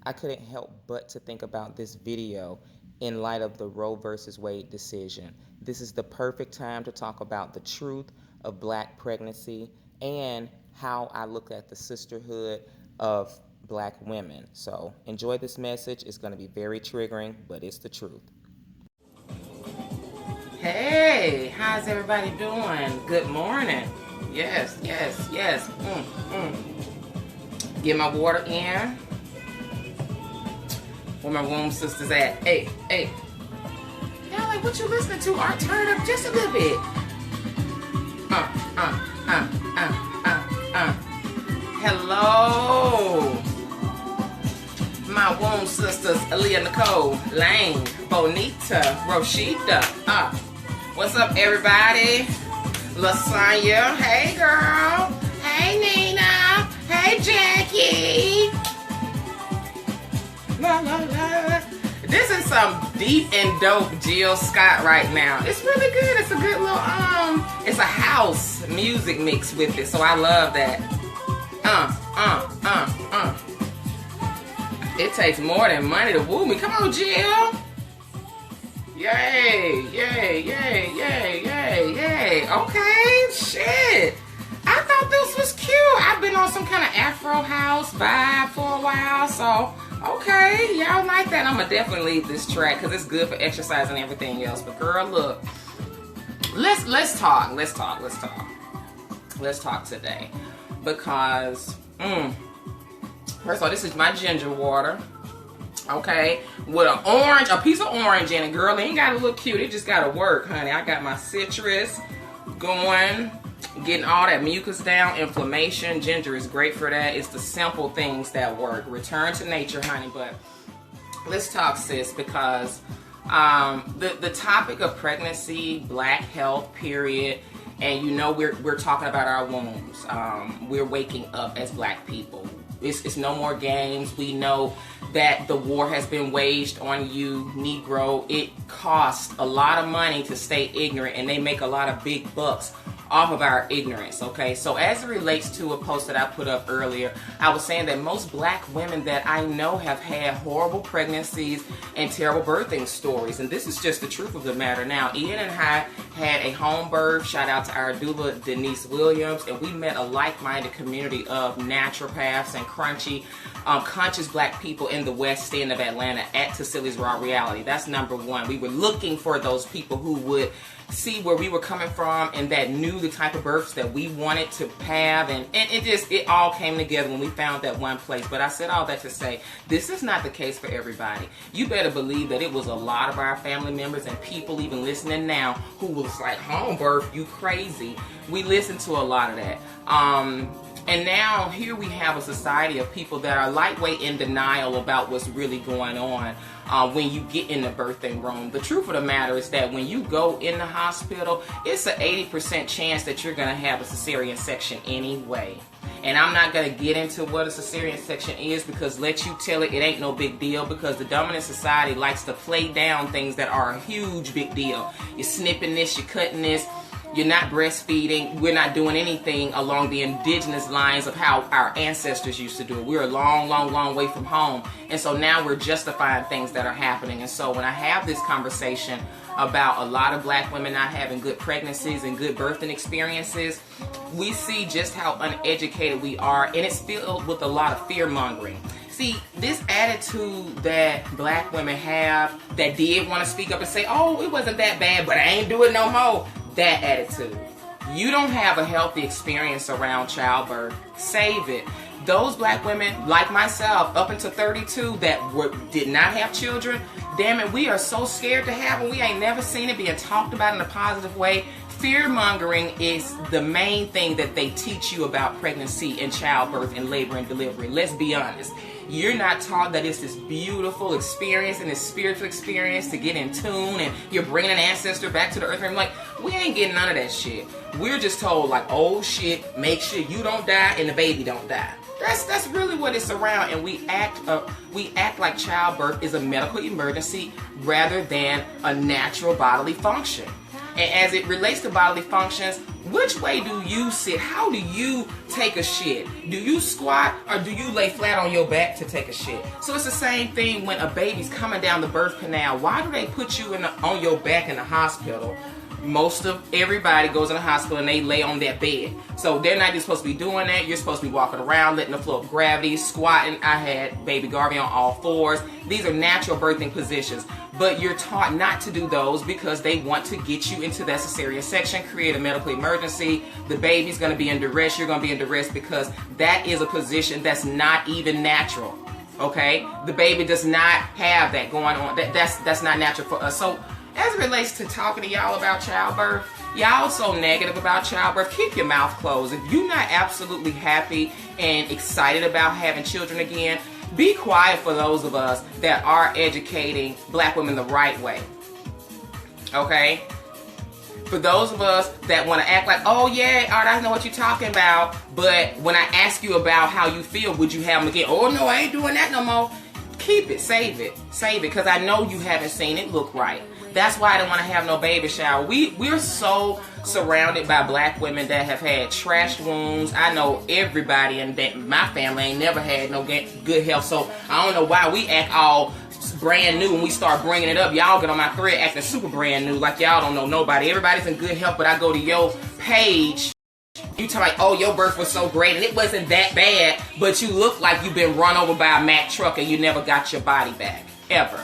I couldn't help but to think about this video in light of the Roe versus Wade decision. This is the perfect time to talk about the truth of black pregnancy and how I look at the sisterhood of black women. So enjoy this message. It's going to be very triggering, but it's the truth. Hey, how's everybody doing? Good morning. Yes. Get my water in. Where my womb sisters at? Hey. Y'all like what you listening to? Art, turn it up just a little bit. Hello. My womb sisters, Aaliyah Nicole, Lane, Bonita, Roshita. What's up, everybody? Lasagna. Hey, girl. Hey, Nina. Hey, Jackie. La, la, la. This is some deep and dope Jill Scott right now. It's really good. It's a good little, it's a house music mix with it, so I love that. It takes more than money to woo me. Come on, Jill. Yay. Okay, shit. I thought this was cute. I've been on some kind of Afro house vibe for a while, so okay, y'all like that. I'm gonna definitely leave this track because it's good for exercise and everything else. But girl, look, let's talk today because first of all, this is my ginger water. Okay, with a piece of orange in it, girl. It ain't gotta look cute. It just gotta work, honey. I got my citrus going, getting all that mucus down, inflammation. Ginger is great for that. It's the simple things that work. Return to nature, honey. But let's talk, sis, because the topic of pregnancy, black health, period, and you know we're talking about our wombs. We're waking up as black people. It's no more games. We know that the war has been waged on you, Negro. It costs a lot of money to stay ignorant, and they make a lot of big bucks off of our ignorance, okay? So as it relates to a post that I put up earlier, I was saying that most black women that I know have had horrible pregnancies and terrible birthing stories, and this is just the truth of the matter. Now, Ian and I had a home birth. Shout out to our doula, Denise Williams, and we met a like-minded community of naturopaths and conscious black people in the West End of Atlanta at Cecilia's Raw Reality. That's number one. We were looking for those people who would see where we were coming from and that knew the type of births that we wanted to have, and it all came together when we found that one place. But I said all that to say this is not the case for everybody. You better believe that it was a lot of our family members and people even listening now who was like, home birth, you crazy. We listened to a lot of that. And now here we have a society of people that are lightweight in denial about what's really going on when you get in the birthing room. The truth of the matter is that when you go in the hospital, it's an 80% chance that you're going to have a cesarean section anyway. And I'm not going to get into what a cesarean section is because let you tell it ain't no big deal, because the dominant society likes to play down things that are a huge big deal. You're snipping this, you're cutting this. You're not breastfeeding. We're not doing anything along the indigenous lines of how our ancestors used to do it. We're a long way from home. And so now we're justifying things that are happening. And so when I have this conversation about a lot of black women not having good pregnancies and good birthing experiences, we see just how uneducated we are. And it's filled with a lot of fear mongering. See, this attitude that black women have that did want to speak up and say, oh, it wasn't that bad, but I ain't do it no more. That attitude. You don't have a healthy experience around childbirth. Save it. Those black women, like myself, up until 32, that did not have children, damn it, we are so scared to have them. We ain't never seen it being talked about in a positive way. Fear mongering is the main thing that they teach you about pregnancy and childbirth and labor and delivery. Let's be honest. You're not taught that it's this beautiful experience and this spiritual experience to get in tune and you're bringing an ancestor back to the earth. And like, we ain't getting none of that shit. We're just told like, oh shit, make sure you don't die and the baby don't die. That's really what it's around, and we act like childbirth is a medical emergency rather than a natural bodily function. And as it relates to bodily functions, which way do you sit? How do you take a shit? Do you squat or do you lay flat on your back to take a shit? So it's the same thing when a baby's coming down the birth canal. Why do they put you on your back in the hospital? Most of everybody goes in the hospital and they lay on that bed. So they're not even supposed to be doing that. You're supposed to be walking around, letting the flow of gravity, squatting. I had baby Garvey on all fours. These are natural birthing positions. But you're taught not to do those because they want to get you into that cesarean section, create a medical emergency. The baby's going to be in duress. You're going to be in duress because that is a position that's not even natural. Okay? The baby does not have that going on. That's not natural for us. So as it relates to talking to y'all about childbirth, y'all so negative about childbirth, keep your mouth closed. If you're not absolutely happy and excited about having children again, be quiet for those of us that are educating black women the right way. Okay? For those of us that want to act like, oh yeah, Art, I know what you're talking about, but when I ask you about how you feel, would you have them again? Oh no, I ain't doing that no more. Keep it, save it, because I know you haven't seen it look right. That's why I don't want to have no baby shower. We're so surrounded by black women that have had trashed wounds. I know everybody in my family ain't never had no good health, so I don't know why we act all brand new when we start bringing it up. Y'all get on my thread acting super brand new like y'all don't know nobody. Everybody's in good health, but I go to your page, you talk like, oh, your birth was so great and it wasn't that bad, but you look like you've been run over by a Mack truck and you never got your body back, ever.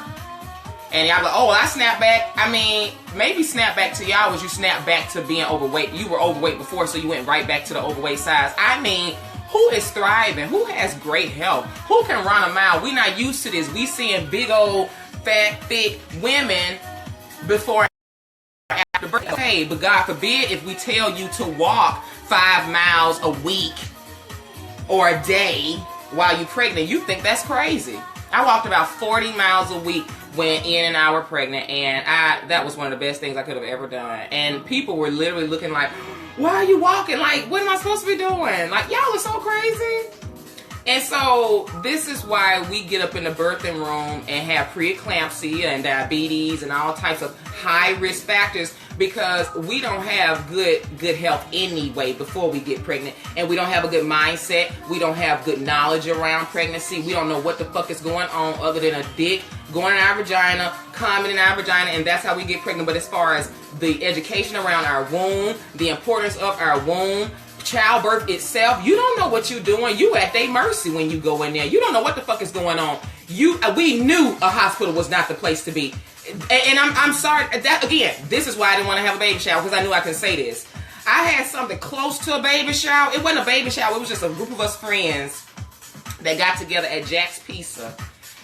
And y'all like, oh, I snapped back. I mean, maybe snap back to y'all was you snap back to being overweight. You were overweight before, so you went right back to the overweight size. I mean, who is thriving? Who has great health? Who can run a mile? We not used to this. We seeing big old, fat, thick women before and after birth. Hey, but God forbid if we tell you to walk 5 miles a week or a day while you're pregnant. You think that's crazy. I walked about 40 miles a week when Ian and I were pregnant, and that was one of the best things I could have ever done. And people were literally looking like, why are you walking? Like, what am I supposed to be doing? Like, y'all are so crazy. And so this is why we get up in the birthing room and have preeclampsia and diabetes and all types of high risk factors, because we don't have good health anyway before we get pregnant, and we don't have a good mindset. We don't have good knowledge around pregnancy. We don't know what the fuck is going on other than a dick going in our vagina, coming in our vagina, and that's how we get pregnant. But as far as the education around our womb, the importance of our womb, childbirth itself, you don't know what you're doing. You at their mercy when you go in there. You don't know what the fuck is going on. We knew a hospital was not the place to be. And I'm sorry, that again, this is why I didn't want to have a baby shower, because I knew I could say this. I had something close to a baby shower. It wasn't a baby shower, it was just a group of us friends that got together at Jack's Pizza.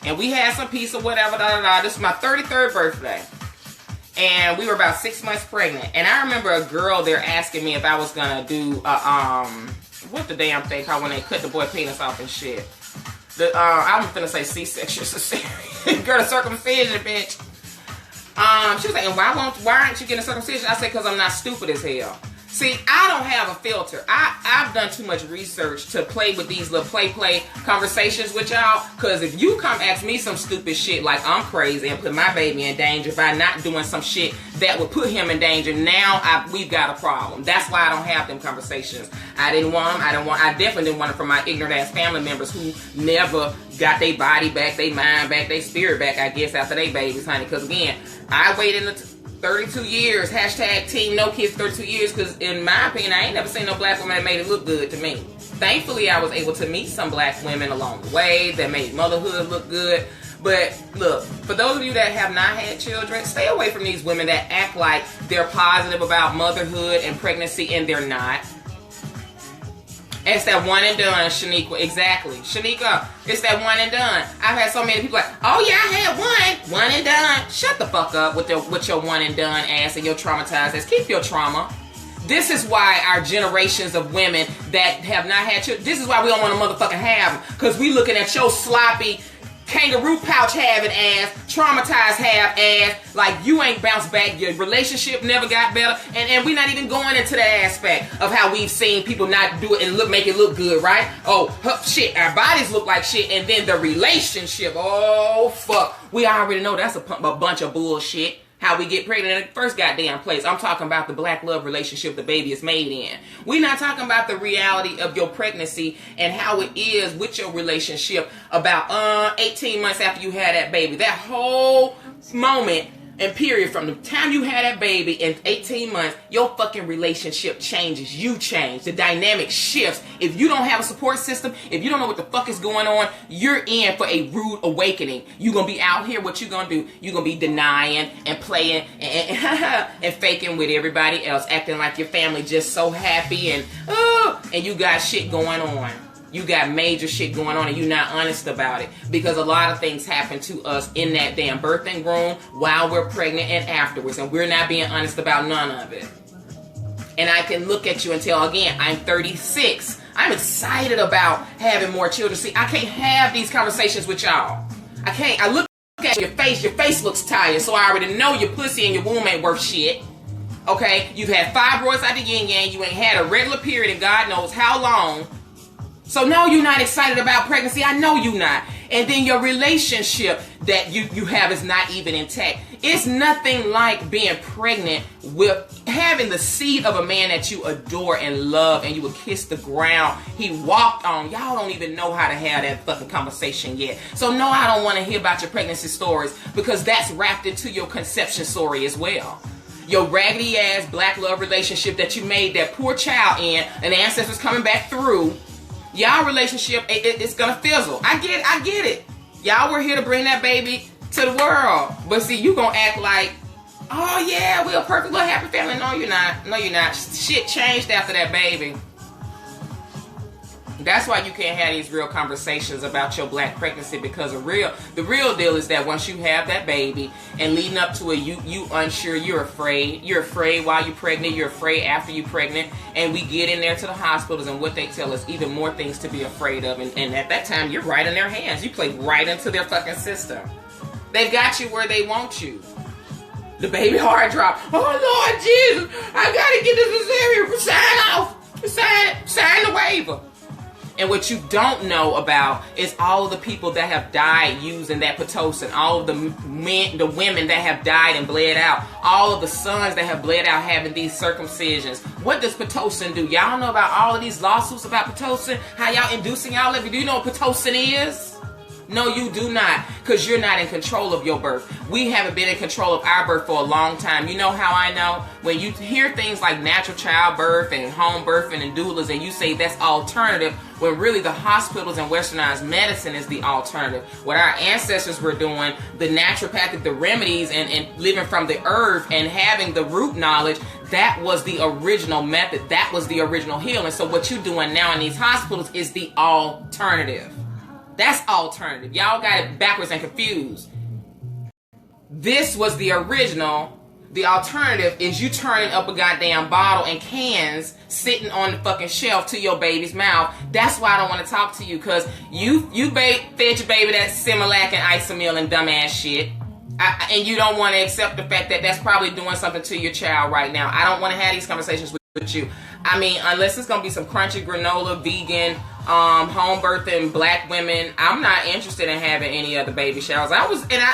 And we had some pizza, whatever, This was my 33rd birthday. And we were about 6 months pregnant. And I remember a girl there asking me if I was gonna do what the damn thing called when they cut the boy penis off and shit. I'm finna say C-section, cesarean. Girl, the circumcision, bitch. She was like, and why aren't you getting a circumcision? I said, because I'm not stupid as hell. See, I don't have a filter. I've done too much research to play with these little play conversations with y'all. Because if you come ask me some stupid shit like I'm crazy and put my baby in danger by not doing some shit that would put him in danger, now we've got a problem. That's why I don't have them conversations. I didn't want them. I definitely didn't want it from my ignorant ass family members who never got their body back, their mind back, their spirit back, I guess, after they babies, honey. Because again, I waited 32 years, hashtag team no kids 32 years, because in my opinion, I ain't never seen no black woman that made it look good to me. Thankfully, I was able to meet some black women along the way that made motherhood look good. But look, for those of you that have not had children, stay away from these women that act like they're positive about motherhood and pregnancy, and they're not. It's that one and done, Shaniqua. Exactly. Shanika, it's that one and done. I've had so many people like, oh yeah, I had one and done. Shut the fuck up with your one and done ass and your traumatized ass. Keep your trauma. This is why our generations of women that have not had children, this is why we don't want to motherfucking have them. Because we looking at your sloppy, kangaroo pouch having ass, traumatized have ass, like you ain't bounced back, your relationship never got better, and we're not even going into that aspect of how we've seen people not do it and make it look good, right? Oh, shit, our bodies look like shit, and then the relationship, oh fuck, we already know that's a bunch of bullshit. how we get pregnant in the first goddamn place. I'm talking about the black love relationship the baby is made in. We're not talking about the reality of your pregnancy and how it is with your relationship about 18 months after you had that baby. That whole moment and period from the time you had that baby in 18 months, your fucking relationship changes. You change. The dynamic shifts. If you don't have a support system, if you don't know what the fuck is going on, you're in for a rude awakening. You're going to be out here. What you going to do? You're going to be denying and playing and faking with everybody else, acting like your family just so happy and you got shit going on. You got major shit going on and you're not honest about it. Because a lot of things happen to us in that damn birthing room while we're pregnant and afterwards. And we're not being honest about none of it. And I can look at you and tell, again, I'm 36. I'm excited about having more children. See, I can't have these conversations with y'all. I can't. I look at your face looks tired. So I already know your pussy and your womb ain't worth shit. Okay? You've had fibroids out the yin yang. You ain't had a regular period in God knows how long. So no, you're not excited about pregnancy. I know you're not. And then your relationship that you have is not even intact. It's nothing like being pregnant with having the seed of a man that you adore and love and you would kiss the ground he walked on. Y'all don't even know how to have that fucking conversation yet. So no, I don't want to hear about your pregnancy stories because that's wrapped into your conception story as well. Your raggedy ass black love relationship that you made that poor child in and the ancestors coming back through. Y'all relationship, it's gonna fizzle. I get it. Y'all were here to bring that baby to the world. But see, you gonna act like, oh yeah, we're a perfect little happy family. No, you're not. No, you're not. Shit changed after that baby. That's why you can't have these real conversations about your black pregnancy because the real deal is that once you have that baby and leading up to it, you unsure, you're afraid. You're afraid while you're pregnant. You're afraid after you're pregnant. And we get in there to the hospitals and what they tell us, even more things to be afraid of. And at that time, you're right in their hands. You play right into their fucking system. They've got you where they want you. The baby heart drop. Oh, Lord Jesus, I gotta get this cesarean. Sign off. Sign the waiver. And what you don't know about is all of the people that have died using that Pitocin, all of the women that have died and bled out, all of the sons that have bled out having these circumcisions. What does Pitocin do? Y'all know about all of these lawsuits about Pitocin? How y'all inducing y'all? Do you know what Pitocin is? No, you do not, because you're not in control of your birth. We haven't been in control of our birth for a long time. You know how I know? When you hear things like natural childbirth and home birthing and doulas and you say that's alternative, when really the hospitals and westernized medicine is the alternative. What our ancestors were doing, the naturopathic, the remedies, and living from the earth and having the root knowledge, that was the original method. That was the original healing. So what you're doing now in these hospitals is the alternative. That's alternative. Y'all got it backwards and confused. This was the original. The alternative is you turning up a goddamn bottle and cans sitting on the fucking shelf to your baby's mouth. That's why I don't want to talk to you, because you fed your baby that Similac and Isomil and dumbass shit. And you don't want to accept the fact that that's probably doing something to your child right now. I don't want to have these conversations with you. I mean, unless it's going to be some crunchy granola, vegan, home birthing black women, I'm not interested in having any other baby showers. I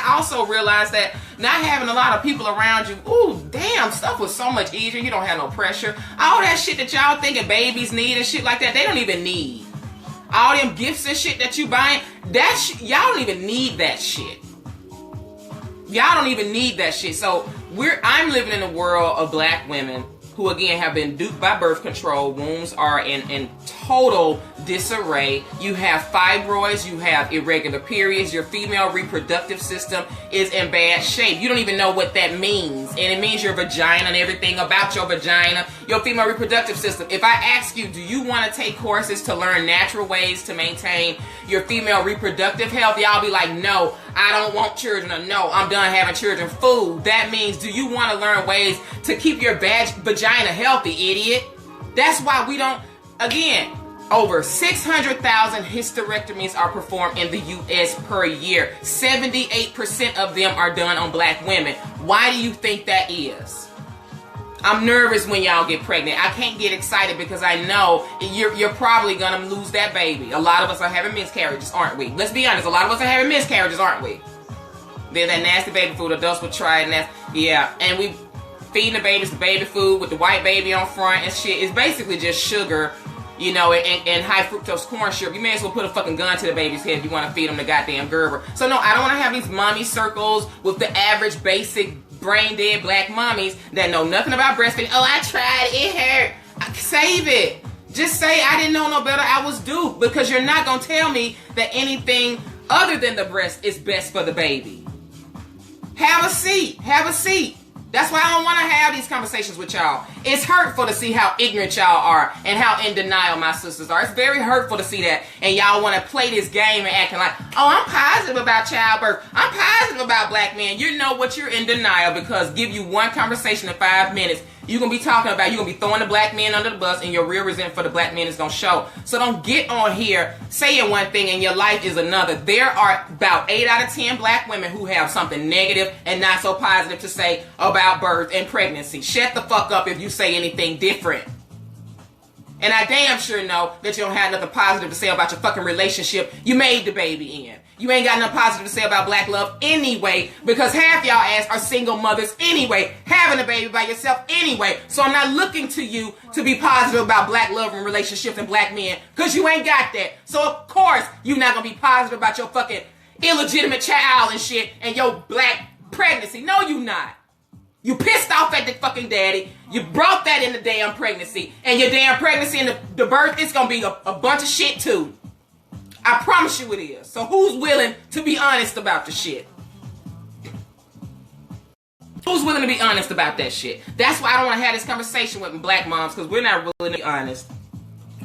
also realized that not having a lot of people around you, ooh, damn, stuff was so much easier. You don't have no pressure. All that shit that y'all thinking babies need and shit like that, they don't even need. All them gifts and shit that you buying, y'all don't even need that shit. Y'all don't even need that shit. So I'm living in a world of black women who again have been duped by birth control. Wombs are in total disarray. You have fibroids, you have irregular periods, your female reproductive system is in bad shape. You don't even know what that means. And it means your vagina and everything about your vagina, your female reproductive system. If I ask you, do you want to take courses to learn natural ways to maintain your female reproductive health? Y'all be like, no, I don't want children, or no, I'm done having children. Fool. That means, do you want to learn ways to keep your vagina healthy, idiot? That's why we don't, again, over 600,000 hysterectomies are performed in the U.S. per year. 78% of them are done on black women. Why do you think that is? I'm nervous when y'all get pregnant. I can't get excited because I know you're probably going to lose that baby. A lot of us are having miscarriages, aren't we? Let's be honest. A lot of us are having miscarriages, aren't we? Then that nasty baby food, adults would try it. Yeah, and we feeding the babies the baby food with the white baby on front and shit. It's basically just sugar, you know, and high fructose corn syrup. You may as well put a fucking gun to the baby's head if you want to feed them the goddamn Gerber. So no, I don't want to have these mommy circles with the average basic brain dead black mommies that know nothing about breastfeeding. Oh, I tried, it hurt. Save it. Just say I didn't know no better, I was duped, because you're not going to tell me that anything other than the breast is best for the baby. Have a seat. Have a seat. That's why I don't want to have these conversations with y'all. It's hurtful to see how ignorant y'all are and how in denial my sisters are. It's very hurtful to see that. And y'all want to play this game and acting like, oh, I'm positive about childbirth. I'm positive about black men. You know what? You're in denial, because give you one conversation in 5 minutes, you're going to be talking about, you're going to be throwing the black men under the bus, and your real resentment for the black men is going to show. So don't get on here saying one thing and your life is another. There are about 8 out of 10 black women who have something negative and not so positive to say about birth and pregnancy. Shut the fuck up if you say anything different. And I damn sure know that you don't have nothing positive to say about your fucking relationship you made the baby in. You ain't got nothing positive to say about black love anyway, because half y'all ass are single mothers anyway, having a baby by yourself anyway. So I'm not looking to you to be positive about black love and relationships and black men, because you ain't got that. So of course you're not going to be positive about your fucking illegitimate child and shit and your black pregnancy. No, you not. You pissed off at the fucking daddy. You brought that in the damn pregnancy. And your damn pregnancy and the birth, it's going to be a bunch of shit too. I promise you it is. So who's willing to be honest about the shit? Who's willing to be honest about that shit? That's why I don't want to have this conversation with black moms, because we're not willing to be honest.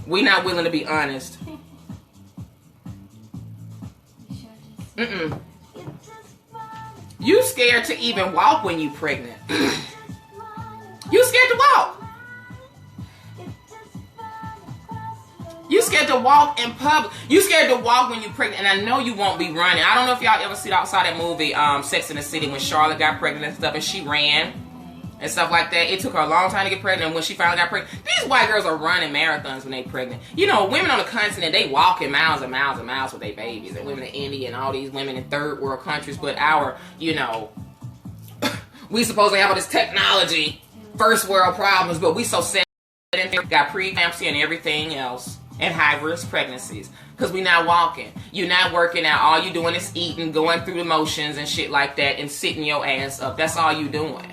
We're not willing to be honest. Mm-mm. You scared to even walk when you pregnant. You scared to walk. You scared to walk in public. You scared to walk when you pregnant. And I know you won't be running. I don't know if y'all ever saw that movie, Sex and the City, when Charlotte got pregnant and stuff, and she ran and stuff like that. It took her a long time to get pregnant, and when she finally got pregnant, these white girls are running marathons when they pregnant. You know, women on the continent, they walking miles and miles and miles with their babies, and women in India and all these women in third world countries. But our, you know, we supposedly have all this technology, first world problems, but we so sad in here, got preeclampsia and everything else, and high risk pregnancies, because we not walking. You're not working out. All you doing is eating, going through the motions and shit like that, and sitting your ass up. That's all you doing.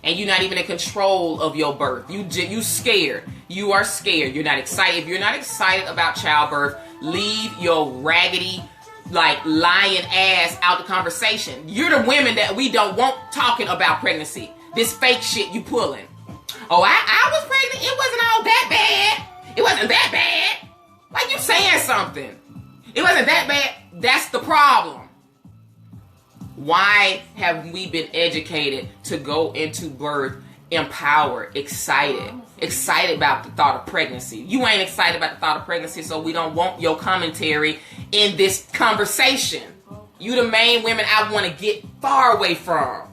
And you're not even in control of your birth. You scared. You are scared. You're not excited. If you're not excited about childbirth, leave your raggedy, like, lying ass out the conversation. You're the women that we don't want talking about pregnancy. This fake shit you pulling. Oh, I was pregnant. It wasn't all that bad. It wasn't that bad. Why you saying something? It wasn't that bad. That's the problem. Why have we been educated to go into birth empowered, excited about the thought of pregnancy? You ain't excited about the thought of pregnancy, so we don't want your commentary in this conversation. You the main women I want to get far away from.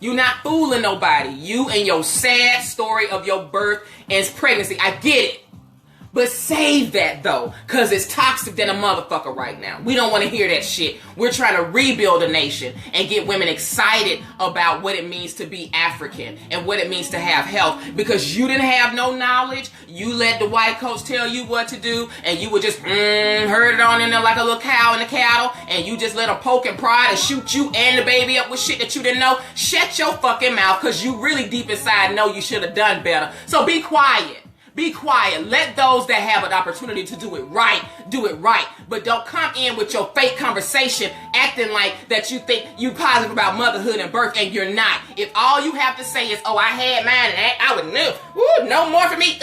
You not fooling nobody. You and your sad story of your birth and pregnancy. I get it. But save that though, because it's toxic than a motherfucker right now. We don't want to hear that shit. We're trying to rebuild a nation and get women excited about what it means to be African and what it means to have health, because you didn't have no knowledge. You let the white coach tell you what to do, and you would just herd it on in there like a little cow in the cattle, and you just let them poke and prod and shoot you and the baby up with shit that you didn't know. Shut your fucking mouth, because you really deep inside know you should have done better. So be quiet. Be quiet. Let those that have an opportunity to do it right. But don't come in with your fake conversation acting like that you think you positive about motherhood and birth, and you're not. If all you have to say is, oh, I had mine and I would know. Ooh, no more for me.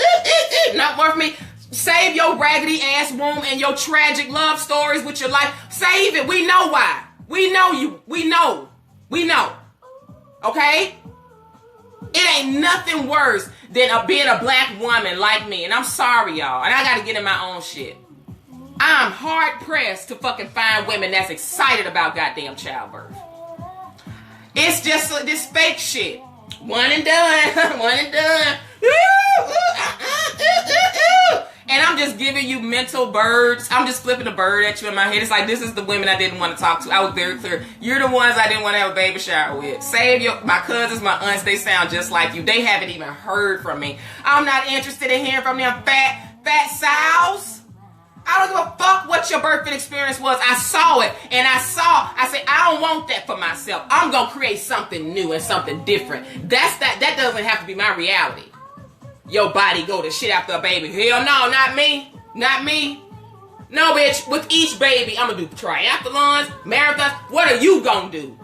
No more for me. Save your raggedy ass womb and your tragic love stories with your life. Save it. We know why. We know you. We know. Okay? It ain't nothing worse than being a black woman like me. And I'm sorry, y'all. And I got to get in my own shit. I'm hard pressed to fucking find women that's excited about goddamn childbirth. It's just this fake shit. One and done. One and done. And I'm just giving you mental birds. I'm just flipping a bird at you in my head. It's like, this is the women I didn't want to talk to. I was very clear. You're the ones I didn't want to have a baby shower with. My cousins, my aunts, they sound just like you. They haven't even heard from me. I'm not interested in hearing from them fat sows. I don't give a fuck what your birthing experience was. I saw it, and I said, I don't want that for myself. I'm going to create something new and something different. That doesn't have to be my reality. Your body go to shit after a baby. Hell no, not me. Not me. No, bitch. With each baby, I'm going to do triathlons, marathons. What are you going to do?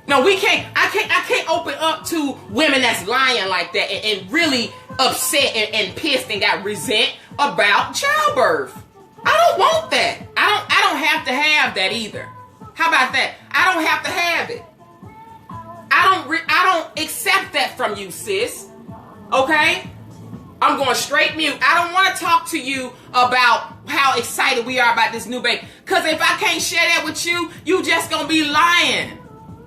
No, I can't open up to women that's lying like that and really upset and pissed and got resent about childbirth. I don't want that. I don't have to have that either. How about that? I don't have to have it. I don't accept that from you, sis. Okay? I'm going straight mute. I don't want to talk to you about how excited we are about this new baby. Because if I can't share that with you, you just going to be lying.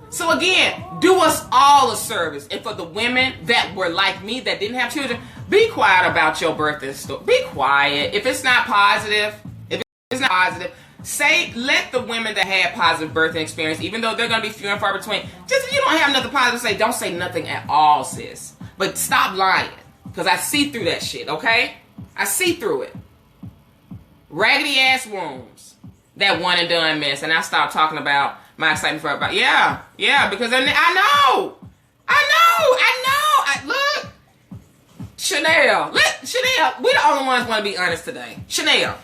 So again, do us all a service. And for the women that were like me, that didn't have children, be quiet about your birthday story. Be quiet. If it's not positive, let the women that had positive birthing experience, even though they're going to be few and far between, just if you don't have nothing positive to say, don't say nothing at all, sis. But stop lying. Because I see through that shit, okay? I see through it. Raggedy ass wombs. That one and done mess. And I stopped talking about my excitement for about, yeah, because I know. Look. Chanel, we the only ones want to be honest today. Chanel.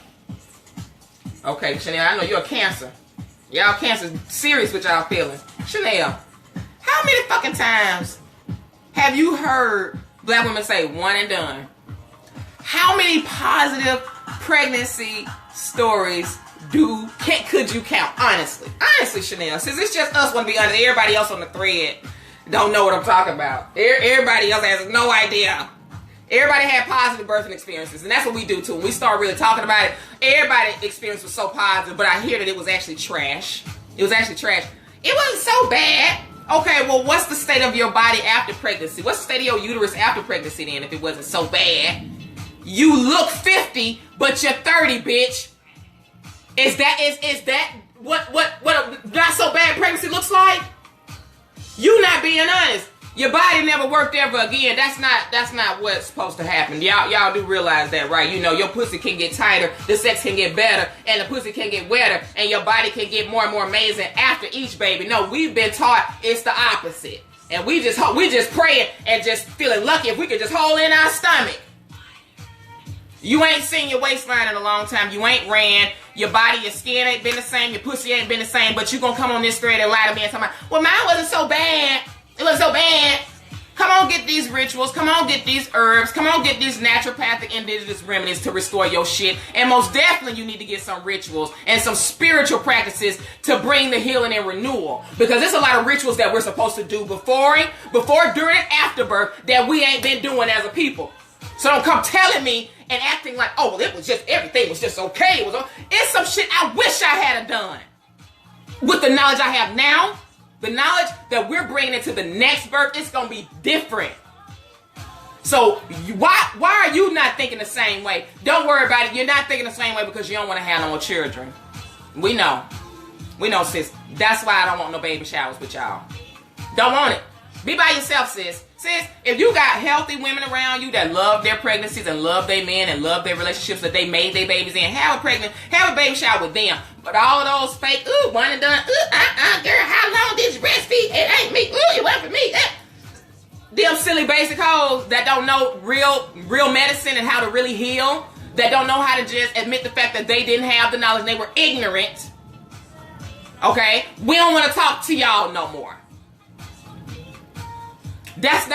Okay, Chanel, I know you're a Cancer. Y'all Cancer serious with y'all feelings. Chanel, how many fucking times have you heard black women say one and done? How many positive pregnancy stories could you count? Honestly, Chanel, since it's just us want to be honest, everybody else on the thread don't know what I'm talking about. Everybody else has no idea. Everybody had positive birthing experiences, and that's what we do too. When we start really talking about it, everybody's experience was so positive, but I hear that it was actually trash. It wasn't so bad. Okay, well, what's the state of your body after pregnancy? What's the state of your uterus after pregnancy then if it wasn't so bad? You look 50, but you're 30, bitch. Is that what a not so bad pregnancy looks like? You not being honest. Your body never worked ever again. That's not what's supposed to happen. Y'all do realize that, right? You know, your pussy can get tighter, the sex can get better, and the pussy can get wetter, and your body can get more and more amazing after each baby. No, we've been taught it's the opposite. And we just praying and just feeling lucky if we could just hold in our stomach. You ain't seen your waistline in a long time. You ain't ran. Your body, your skin ain't been the same. Your pussy ain't been the same. But you gonna come on this thread and lie to me and tell me, well, mine wasn't so bad. It wasn't so bad. Come on, get these rituals. Come on, get these herbs. Come on, get these naturopathic indigenous remedies to restore your shit. And most definitely you need to get some rituals and some spiritual practices to bring the healing and renewal. Because there's a lot of rituals that we're supposed to do before, during, and after birth that we ain't been doing as a people. So don't come telling me and acting like, oh, well, everything was just okay. It's some shit I wish I had done. With the knowledge I have now, the knowledge that we're bringing into the next birth, it's going to be different. So why are you not thinking the same way? Don't worry about it. You're not thinking the same way because you don't want to have no more children. We know, sis. That's why I don't want no baby showers with y'all. Don't want it. Be by yourself, sis. Sis, if you got healthy women around you that love their pregnancies and love their men and love their relationships that they made their babies in, have a baby shower with them. But all of those fake, one and done, girl, how long did you breastfeed? It ain't me. It wasn't for me. Them silly basic hoes that don't know real medicine and how to really heal, that don't know how to just admit the fact that they didn't have the knowledge, they were ignorant. Okay? We don't want to talk to y'all no more. That's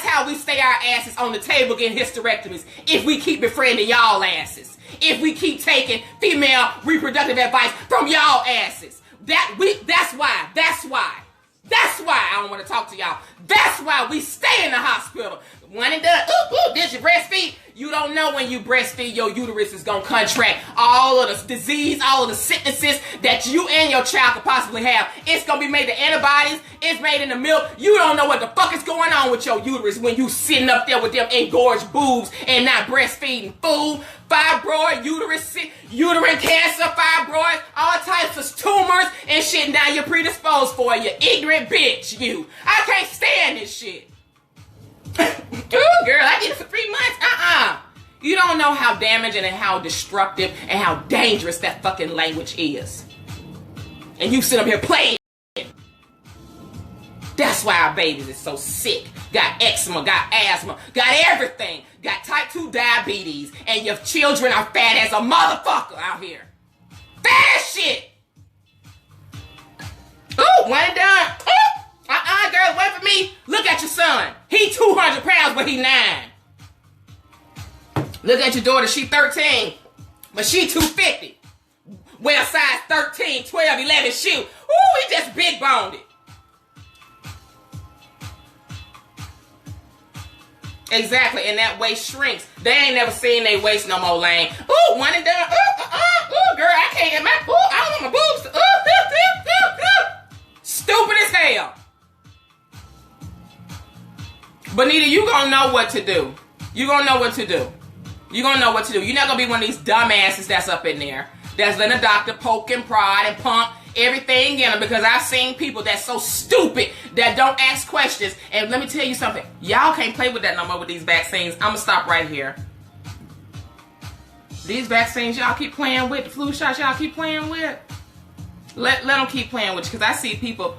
how we stay our asses on the table getting hysterectomies if we keep befriending y'all asses. If we keep taking female reproductive advice from y'all asses. That's why. That's why I don't want to talk to y'all. That's why we stay in the hospital. One and done. Did you breastfeed? You don't know when you breastfeed, your uterus is going to contract all of the disease, all of the sicknesses that you and your child could possibly have. It's going to be made of antibodies. It's made in the milk. You don't know what the fuck is going on with your uterus when you sitting up there with them engorged boobs and not breastfeeding. Food, fibroid, uterine cancer, fibroids, all types of tumors and shit. Now you're predisposed for it, you ignorant bitch, you. I can't stand this shit. Ooh, girl, I did it for 3 months. You don't know how damaging and how destructive and how dangerous that fucking language is. And you sit up here playing. That's why our babies is so sick. Got eczema, got asthma, got everything. Got type 2 diabetes. And your children are fat as a motherfucker out here. Fat as shit. Ooh, one and done. Ooh. Girl, wait for me. Look at your son. He 200 pounds, but he 9. Look at your daughter. She 13, but she 250. Wear a size 13, 12, 11 shoe. Ooh, he just big boned it. Exactly, and that waist shrinks. They ain't never seen their waist no more, lane. Ooh, one and done. Ooh, girl, I can't get my. Ooh, I don't want my boobs to. Stupid as hell. Bonita, you gonna know what to do. You gonna know what to do. You gonna know what to do. You're not gonna be one of these dumbasses that's up in there that's letting a doctor poke and prod and pump everything in them, because I've seen people that's so stupid that don't ask questions. And let me tell you something. Y'all can't play with that no more with these vaccines. I'm gonna stop right here. These vaccines y'all keep playing with, the flu shots y'all keep playing with, let them keep playing with you, because I see people,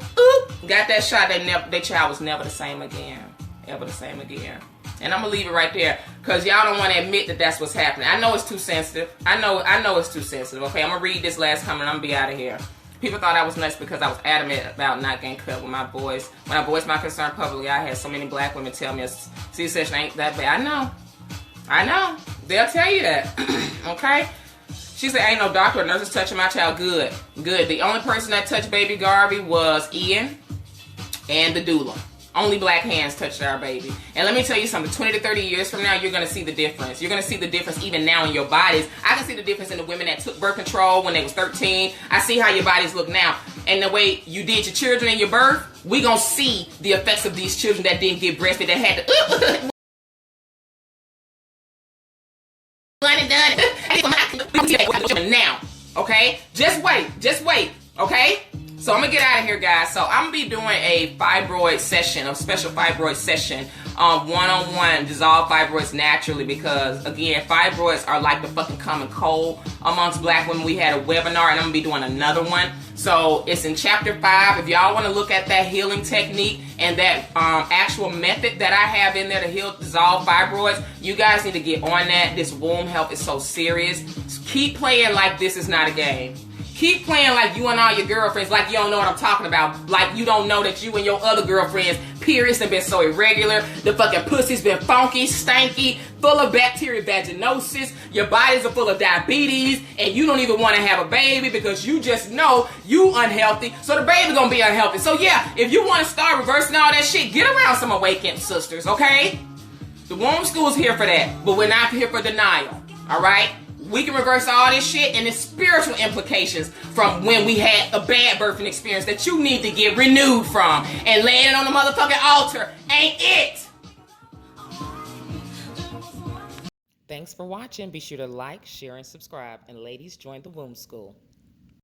got that shot, their child was never the same again. Ever the same again. And I'm gonna leave it right there, because y'all don't want to admit that that's what's happening. I know it's too sensitive. I know it's too sensitive. Okay, I'm gonna read this last comment and I'm gonna be out of here. People thought I was nuts because I was adamant about not getting cut with my boys. When I voiced my concern publicly, I had so many black women tell me a C-section ain't that bad. I know. They'll tell you that. Okay? She said, ain't no doctor or nurses touching my child. Good. The only person that touched baby Garvey was Ian and the doula. Only black hands touched our baby. And let me tell you something, 20 to 30 years from now, you're going to see the difference. You're going to see the difference even now in your bodies. I can see the difference in the women that took birth control when they was 13. I see how your bodies look now. And the way you did your children in your birth, we going to see the effects of these children that didn't get breastfed, that had to... now, okay? Just wait, okay? So I'm gonna get out of here, guys. So I'm gonna be doing a fibroid session, a special fibroid session, one-on-one, dissolve fibroids naturally, because again, fibroids are like the fucking common cold amongst black women. We had a webinar and I'm gonna be doing another one. So it's in chapter 5. If y'all want to look at that healing technique and that actual method that I have in there to heal, dissolve fibroids, you guys need to get on that. This womb health is so serious. Keep playing like this is not a game. Keep playing like you and all your girlfriends, like you don't know what I'm talking about. Like you don't know that you and your other girlfriends' periods have been so irregular. The fucking pussy's been funky, stanky, full of bacterial vaginosis. Your bodies are full of diabetes. And you don't even want to have a baby because you just know you unhealthy. So the baby gonna be unhealthy. So yeah, if you want to start reversing all that shit, get around some awakened sisters, okay? The womb school's here for that. But we're not here for denial, all right? We can reverse all this shit and the spiritual implications from when we had a bad birthing experience that you need to get renewed from. And laying it on the motherfucking altar ain't it. Thanks for watching. Be sure to like, share, and subscribe. And ladies, join the womb school.